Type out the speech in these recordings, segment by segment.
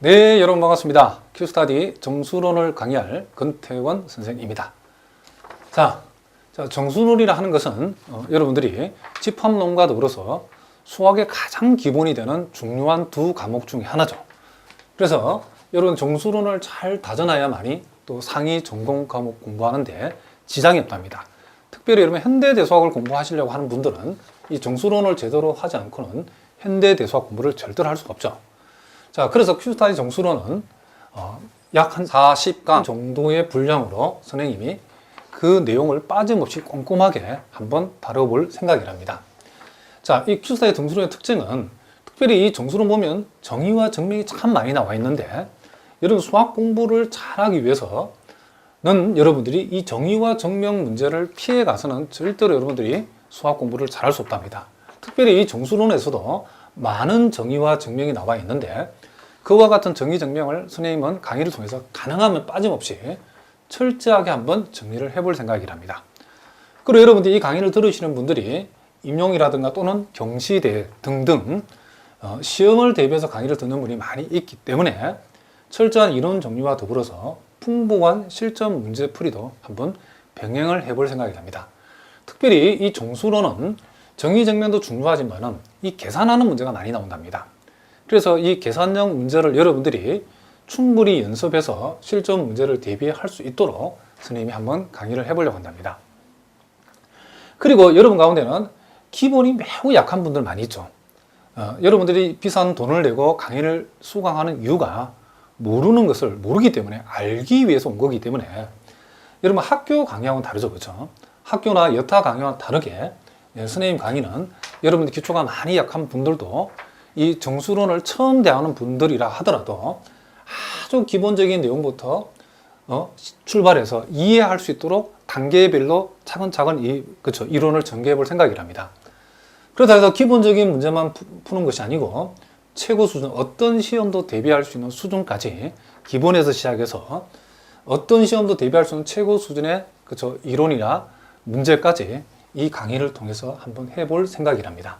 네, 여러분 반갑습니다. 큐스타디 정수론을 강의할 권태원 선생입니다. 자, 정수론이라 하는 것은 여러분들이 집합론과 더불어서 수학의 가장 기본이 되는 중요한 두 과목 중에 하나죠. 그래서 여러분 정수론을 잘 다져놔야만이 또 상위 전공 과목 공부하는데 지장이 없답니다. 특별히 여러분 현대대수학을 공부하시려고 하는 분들은 이 정수론을 제대로 하지 않고는 현대대수학 공부를 절대로 할 수가 없죠. 자, 그래서 큐스타디 정수론은 약 한 40강 정도의 분량으로 선생님이 그 내용을 빠짐없이 꼼꼼하게 한번 다뤄볼 생각이랍니다. 자, 이 큐스타디 정수론의 특징은 특별히 이 정수론 보면 정의와 정명이 참 많이 나와 있는데 여러분 수학 공부를 잘하기 위해서는 여러분들이 이 정의와 정명 문제를 피해 가서는 절대로 여러분들이 수학 공부를 잘할 수 없답니다. 특별히 이 정수론에서도 많은 정의와 정명이 나와 있는데 그와 같은 정의 정명을 선생님은 강의를 통해서 가능하면 빠짐없이 철저하게 한번 정리를 해볼 생각이랍니다. 그리고 여러분들이 이 강의를 들으시는 분들이 임용이라든가 또는 경시대 등등 시험을 대비해서 강의를 듣는 분이 많이 있기 때문에 철저한 이론 정리와 더불어서 풍부한 실전 문제 풀이도 한번 병행을 해볼 생각이랍니다. 특별히 이 정수론은 정의 정명도 중요하지만은 이 계산하는 문제가 많이 나온답니다. 그래서 이 계산형 문제를 여러분들이 충분히 연습해서 실전 문제를 대비할 수 있도록 선생님이 한번 강의를 해보려고 한답니다. 그리고 여러분 가운데는 기본이 매우 약한 분들 많이 있죠. 여러분들이 비싼 돈을 내고 강의를 수강하는 이유가 모르는 것을 모르기 때문에 알기 위해서 온 거기 때문에 여러분 학교 강의하고는 다르죠. 그렇죠? 학교나 여타 강의와 다르게 선생님 강의는 여러분들 기초가 많이 약한 분들도 이 정수론을 처음 대하는 분들이라 하더라도 아주 기본적인 내용부터 출발해서 이해할 수 있도록 단계별로 차근차근 그쵸, 이론을 전개해 볼 생각이랍니다. 그렇다 해서 기본적인 문제만 푸는 것이 아니고 최고 수준, 어떤 시험도 대비할 수 있는 수준까지 기본에서 시작해서 어떤 시험도 대비할 수 있는 최고 수준의 그쵸, 이론이나 문제까지 이 강의를 통해서 한번 해볼 생각이랍니다.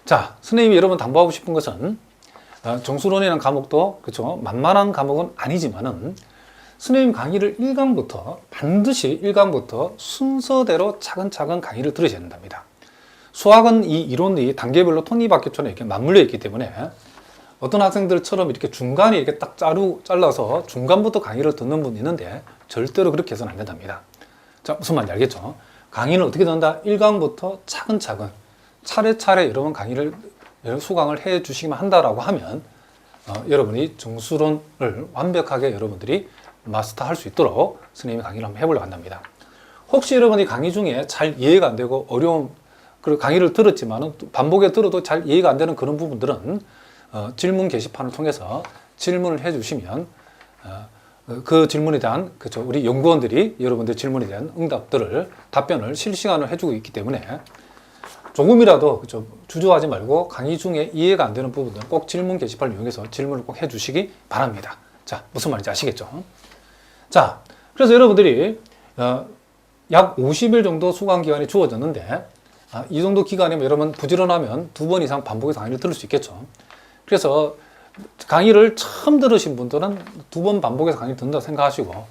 자, 선생님이 여러분 당부하고 싶은 것은 정수론이라는 과목도 그쵸 만만한 과목은 아니지만은 선생님 강의를 1강부터 반드시 1강부터 순서대로 차근차근 강의를 들으셔야 된답니다. 수학은 이 이론이 단계별로 톱니바퀴처럼 이렇게 맞물려 있기 때문에 어떤 학생들처럼 이렇게 중간에 이렇게 딱 잘라서 중간부터 강의를 듣는 분이 있는데 절대로 그렇게 해서는 안 된답니다. 자, 무슨 말인지 알겠죠? 강의는 어떻게 된다? 1강부터 차근차근 차례차례 여러분 강의를 수강을 해 주시기만 한다라고 하면 여러분이 정수론을 완벽하게 여러분들이 마스터할 수 있도록 선생님이 강의를 한번 해보려고 한답니다. 혹시 여러분이 강의 중에 잘 이해가 안 되고 어려운 그리고 강의를 들었지만은 반복해 들어도 잘 이해가 안 되는 그런 부분들은 질문 게시판을 통해서 질문을 해 주시면 그 질문에 대한 그쵸 우리 연구원들이 여러분들 질문에 대한 응답들을 답변을 실시간으로 해주고 있기 때문에 조금이라도 그쵸 주저하지 말고 강의 중에 이해가 안 되는 부분들은 꼭 질문 게시판을 이용해서 질문을 꼭 해주시기 바랍니다. 자, 무슨 말인지 아시겠죠? 자, 그래서 여러분들이 약 50일 정도 수강 기간이 주어졌는데 이 정도 기간이면 여러분 부지런하면 2번 이상 반복해서 강의를 들을 수 있겠죠. 그래서 강의를 처음 들으신 분들은 2번 반복해서 강의를 듣는다고 생각하시고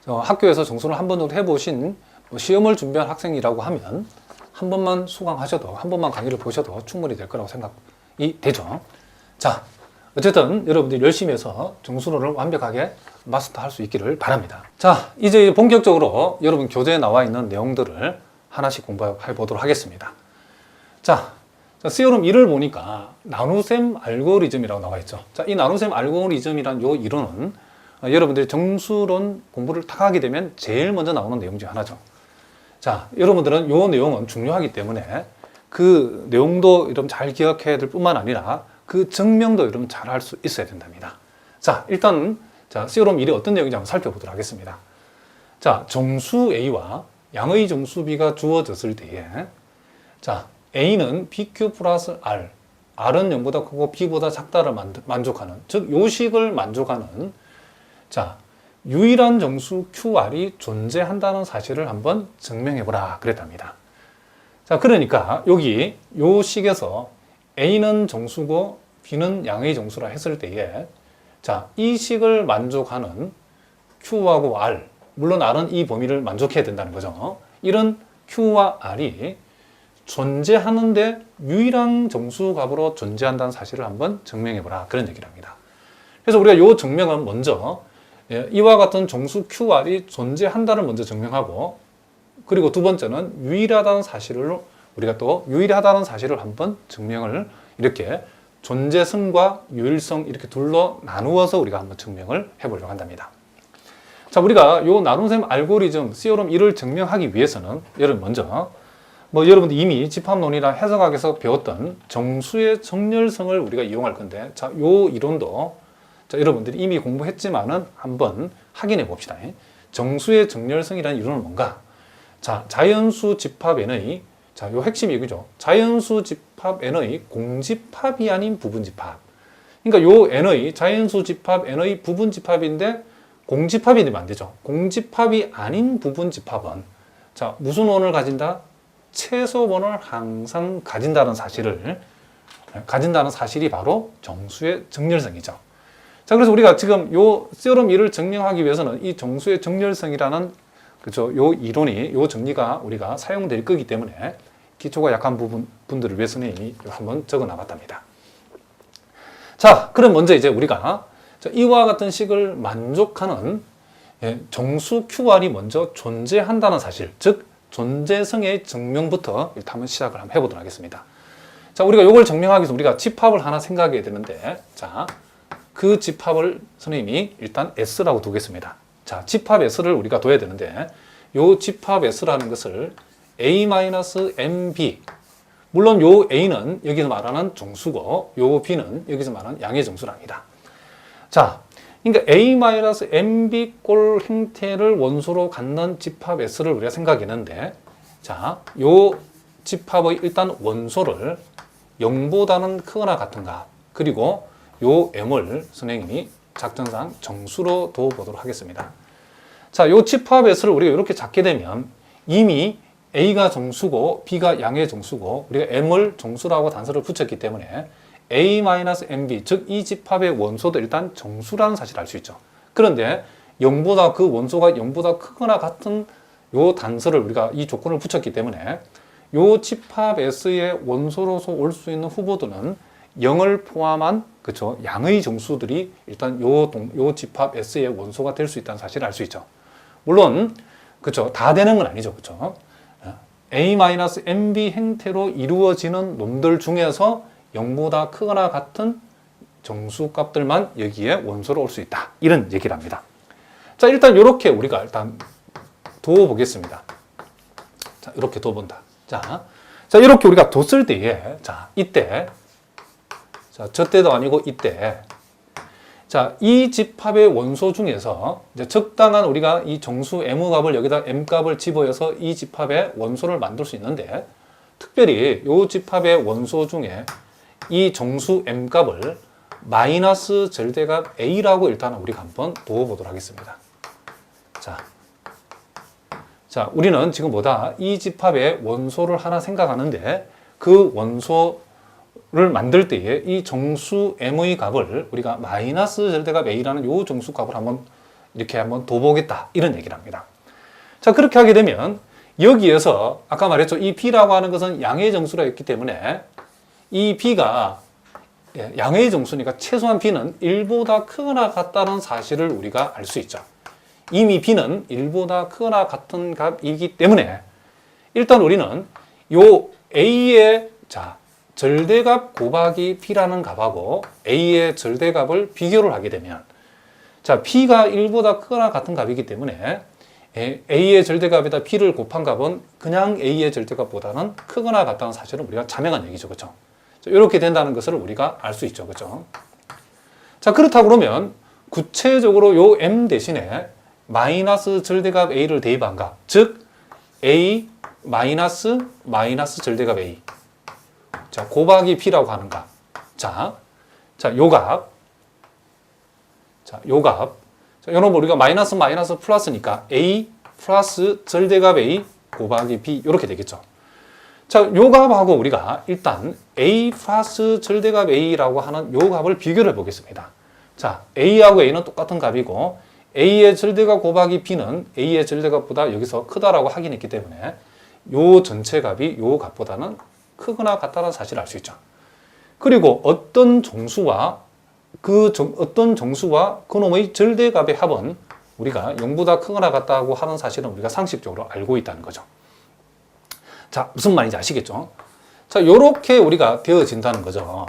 학교에서 정수를 한 번 정도 해보신 시험을 준비한 학생이라고 하면 한 번만 수강하셔도 한 번만 강의를 보셔도 충분히 될 거라고 생각이 되죠. 자, 어쨌든 여러분들이 열심히 해서 정수론을 완벽하게 마스터할 수 있기를 바랍니다. 자, 이제 본격적으로 여러분 교재에 나와 있는 내용들을 하나씩 공부해 보도록 하겠습니다. 자, 시오럼 1을 보니까 나눗셈 알고리즘이라고 나와 있죠. 자, 이 나눗셈 알고리즘이란 요 이론은 여러분들이 정수론 공부를 딱 하게 되면 제일 먼저 나오는 내용 중 하나죠. 자, 여러분들은 요 내용은 중요하기 때문에 그 내용도 여러분 잘 기억해야 될 뿐만 아니라 그 증명도 여러분 잘 할 수 있어야 된답니다. 자, 일단 시오럼 1이 어떤 내용인지 한번 살펴보도록 하겠습니다. 자, 정수 A와 양의 정수 B가 주어졌을 때에 자, A는 BQ 플러스 R, R은 0보다 크고 B보다 작다를 만족하는, 즉 요식을 만족하는 자, 유일한 정수 QR이 존재한다는 사실을 한번 증명해보라 그랬답니다. 자, 그러니까 여기 요 식에서 A는 정수고 B는 양의 정수라 했을 때에 자, 이 식을 만족하는 Q하고 R, 물론 R은 이 범위를 만족해야 된다는 거죠. 이런 Q와 R이 존재하는데 유일한 정수값으로 존재한다는 사실을 한번 증명해보라. 그런 얘기를 합니다. 그래서 우리가 이 증명은 먼저 이와 같은 정수 QR이 존재한다를 먼저 증명하고, 그리고 두 번째는 유일하다는 사실을 우리가 또 유일하다는 사실을 한번 증명을 이렇게 존재성과 유일성 이렇게 둘로 나누어서 우리가 한번 증명을 해보려고 한답니다. 자, 우리가 이 나눗셈 알고리즘 시오럼 1을 증명하기 위해서는 여러분 먼저 여러분들 이미 집합론이나 해석학에서 배웠던 정수의 정렬성을 우리가 이용할 건데, 자, 요 이론도 자, 여러분들이 이미 공부했지만은 한번 확인해 봅시다. 정수의 정렬성이라는 이론은 뭔가? 자, 자연수 집합 N의 자, 요 핵심이 이거죠. 자연수 집합 N의 공집합이 아닌 부분집합. 그러니까 요 N의 자연수 집합 N의 부분집합인데 공집합이 되면 안 되죠. 공집합이 아닌 부분집합은 자, 무슨 원을 가진다? 최소원을 항상 가진다는 사실이 바로 정수의 정렬성이죠. 자, 그래서 우리가 지금 요 시오럼 1을 증명하기 위해서는 이 정수의 정렬성이라는 그죠, 요 이론이, 요 정리가 우리가 사용될 거기 때문에 기초가 약한 분들을 위해서는 이미 한번 적어 놔봤답니다. 자, 그럼 먼저 이제 우리가 이와 같은 식을 만족하는 정수 QR이 먼저 존재한다는 사실, 즉 존재성의 증명부터 일단 한번 시작을 한번 해보도록 하겠습니다. 자, 우리가 이걸 증명하기 위해서 우리가 집합을 하나 생각해야 되는데, 자, 그 집합을 선생님이 일단 S라고 두겠습니다. 자, 집합 S를 우리가 둬야 되는데, 요 집합 S라는 것을 A-MB, 물론 요 A는 여기서 말하는 정수고, 요 B는 여기서 말하는 양의 정수랍니다. 자, 그러니까 A-MB 꼴 형태를 원소로 갖는 집합 S를 우리가 생각했는데, 자, 요 집합의 일단 원소를 0보다는 크거나 같은가, 그리고 요 M을 선생님이 작전상 정수로 둬보도록 하겠습니다. 자, 요 집합 S를 우리가 이렇게 잡게 되면 이미 A가 정수고 B가 양의 정수고 우리가 M을 정수라고 단서를 붙였기 때문에 A-MB, 즉 이 집합의 원소도 일단 정수라는 사실을 알 수 있죠. 그런데 그 원소가 0보다 크거나 같은 요 단서를 우리가 이 조건을 붙였기 때문에 요 집합 S의 원소로서 올 수 있는 후보들은 0을 포함한 그쵸, 양의 정수들이 일단 요 집합 S의 원소가 될 수 있다는 사실을 알 수 있죠. 물론 그쵸, 다 되는 건 아니죠. 그쵸? A-MB 형태로 이루어지는 놈들 중에서 0보다 크거나 같은 정수값들만 여기에 원소로 올 수 있다. 이런 얘기를 합니다. 자, 일단 이렇게 우리가 일단 둬보겠습니다. 자, 이렇게 둬본다. 자, 이렇게 우리가 뒀을 때에, 자, 이때, 자, 저 때도 아니고 이때, 자, 이 집합의 원소 중에서 이제 적당한 우리가 이 정수 M값을 여기다 M값을 집어여서 이 집합의 원소를 만들 수 있는데, 특별히 이 집합의 원소 중에 이 정수 M값을 마이너스 절대값 A라고 일단 우리가 한번 둬보도록 하겠습니다. 자, 우리는 지금 이 집합의 원소를 하나 생각하는데 그 원소를 만들 때에 이 정수 M의 값을 우리가 마이너스 절대값 A라는 요 정수 값을 이렇게 한번 둬보겠다. 이런 얘기를 합니다. 자, 그렇게 하게 되면 여기에서 아까 말했죠. 이 B라고 하는 것은 양의 정수라 했기 때문에 이 B가 양의 정수니까 최소한 B는 1보다 크거나 같다는 사실을 우리가 알 수 있죠. 이미 B는 1보다 크거나 같은 값이기 때문에 일단 우리는 요 A의 절대값 곱하기 B라는 값하고 A의 절대값을 비교를 하게 되면 B가 1보다 크거나 같은 값이기 때문에 A의 절대값에다 B를 곱한 값은 그냥 A의 절대값보다는 크거나 같다는 사실을 우리가 자명한 얘기죠. 그렇죠? 이렇게 된다는 것을 우리가 알 수 있죠. 그렇죠? 자, 그렇다고 그러면 구체적으로 요 M 대신에 마이너스 절대값 A를 대입한 값, 즉 A 마이너스 절대값 A 곱하기 B라고 하는 값. 요 값. 요놈 우리가 마이너스 플러스니까 A 플러스 절대값 A 곱하기 B 이렇게 되겠죠. 자, 요 값하고 우리가 일단 A 플러스 절대값 A라고 하는 요 값을 비교를 해 보겠습니다. 자, A하고 A는 똑같은 값이고 A의 절대값 곱하기 B는 A의 절대값보다 여기서 크다라고 확인했기 때문에 요 전체 값이 요 값보다는 크거나 같다는 사실을 알 수 있죠. 그리고 어떤 정수와 그놈의 절대값의 합은 우리가 0보다 크거나 같다고 하는 사실은 우리가 상식적으로 알고 있다는 거죠. 자, 무슨 말인지 아시겠죠? 자, 요렇게 우리가 되어진다는 거죠.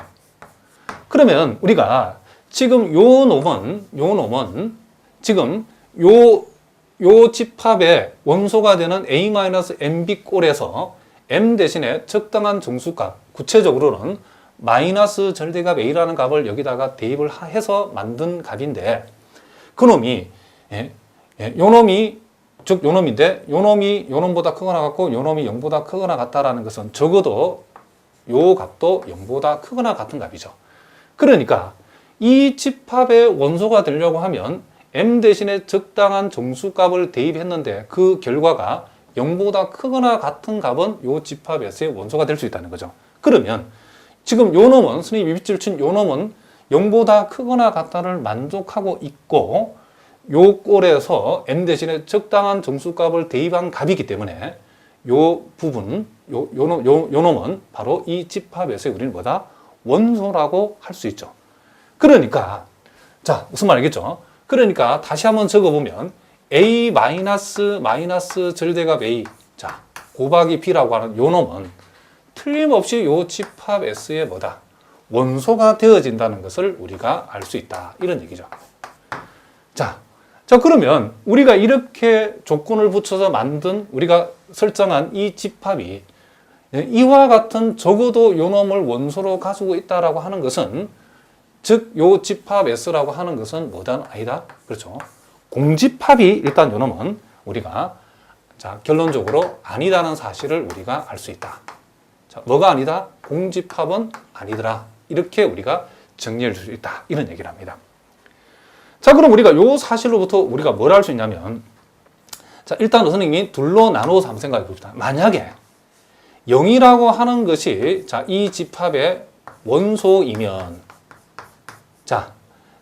그러면 우리가 지금 요 놈은 지금 요 집합의 원소가 되는 A-MB 꼴에서 M 대신에 적당한 정수값, 구체적으로는 마이너스 절대값 A라는 값을 여기다가 대입을 해서 만든 값인데 그놈이 요놈이 즉 요놈인데 요놈이 요놈보다 크거나 같고 요놈이 0보다 크거나 같다라는 것은 적어도 요 값도 0보다 크거나 같은 값이죠. 그러니까 이 집합의 원소가 되려고 하면 M 대신에 적당한 정수값을 대입했는데 그 결과가 0보다 크거나 같은 값은 요 집합에서의 원소가 될 수 있다는 거죠. 그러면 지금 요 놈은 선생님이 밑줄 친 요 놈은 0보다 크거나 같다를 만족하고 있고 요 꼴에서 M 대신에 적당한 정수값을 대입한 값이기 때문에 요 부분, 요 놈은 바로 이 집합에서의 우리는 뭐다? 원소라고 할 수 있죠. 그러니까 자, 무슨 말 알겠죠? 그러니까 다시 한번 적어보면 A 마이너스 절대값 A 자 곱하기 B라고 하는 요 놈은 틀림없이 요 집합 S의 뭐다? 원소가 되어진다는 것을 우리가 알 수 있다. 이런 얘기죠. 자, 그러면 우리가 이렇게 조건을 붙여서 만든 우리가 설정한 이 집합이 이와 같은 적어도 요 놈을 원소로 가지고 있다라고 하는 것은 즉 요 집합 S라고 하는 것은 뭐다? 아니다. 그렇죠. 공집합이 일단 요 놈은 우리가 자, 결론적으로 아니다는 사실을 우리가 알 수 있다. 자, 뭐가 아니다? 공집합은 아니더라. 이렇게 우리가 정리할 수 있다. 이런 얘기를 합니다. 자, 그럼 우리가 요 사실로부터 우리가 뭘 알 수 있냐면 자, 일단 선생님이 둘로 나누어서 한번 생각해 봅시다. 만약에 0이라고 하는 것이 자, 이 집합의 원소이면 자,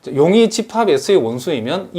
0이 집합 S의 원소이면